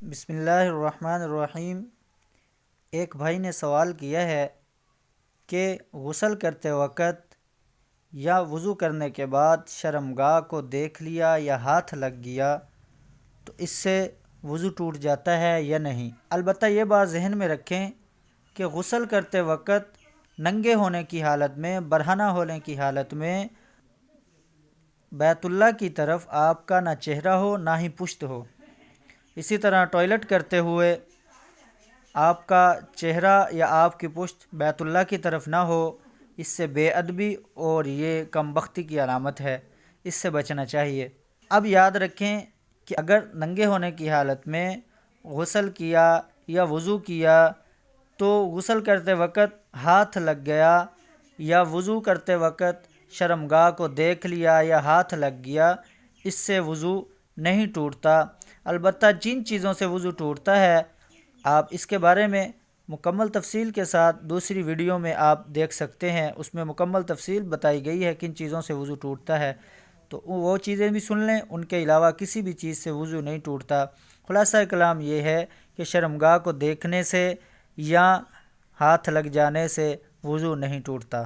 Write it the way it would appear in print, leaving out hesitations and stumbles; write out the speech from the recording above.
بسم اللہ الرحمن الرحیم۔ ایک بھائی نے سوال کیا ہے کہ غسل کرتے وقت یا وضو کرنے کے بعد شرمگاہ کو دیکھ لیا یا ہاتھ لگ گیا تو اس سے وضو ٹوٹ جاتا ہے یا نہیں۔ البتہ یہ بات ذہن میں رکھیں کہ غسل کرتے وقت ننگے ہونے کی حالت میں، برہنہ ہونے کی حالت میں بیت اللہ کی طرف آپ کا نہ چہرہ ہو نہ ہی پشت ہو۔ اسی طرح ٹوائلٹ کرتے ہوئے آپ کا چہرہ یا آپ کی پشت بیت اللہ کی طرف نہ ہو، اس سے بے ادبی اور یہ کم بختی کی علامت ہے، اس سے بچنا چاہیے۔ اب یاد رکھیں کہ اگر ننگے ہونے کی حالت میں غسل کیا یا وضو کیا تو غسل کرتے وقت ہاتھ لگ گیا یا وضو کرتے وقت شرمگاہ کو دیکھ لیا یا ہاتھ لگ گیا، اس سے وضو نہیں ٹوٹتا۔ البتہ جن چیزوں سے وضو ٹوٹتا ہے آپ اس کے بارے میں مکمل تفصیل کے ساتھ دوسری ویڈیو میں آپ دیکھ سکتے ہیں، اس میں مکمل تفصیل بتائی گئی ہے کن چیزوں سے وضو ٹوٹتا ہے، تو وہ چیزیں بھی سن لیں۔ ان کے علاوہ کسی بھی چیز سے وضو نہیں ٹوٹتا۔ خلاصہ کلام یہ ہے کہ شرمگاہ کو دیکھنے سے یا ہاتھ لگ جانے سے وضو نہیں ٹوٹتا۔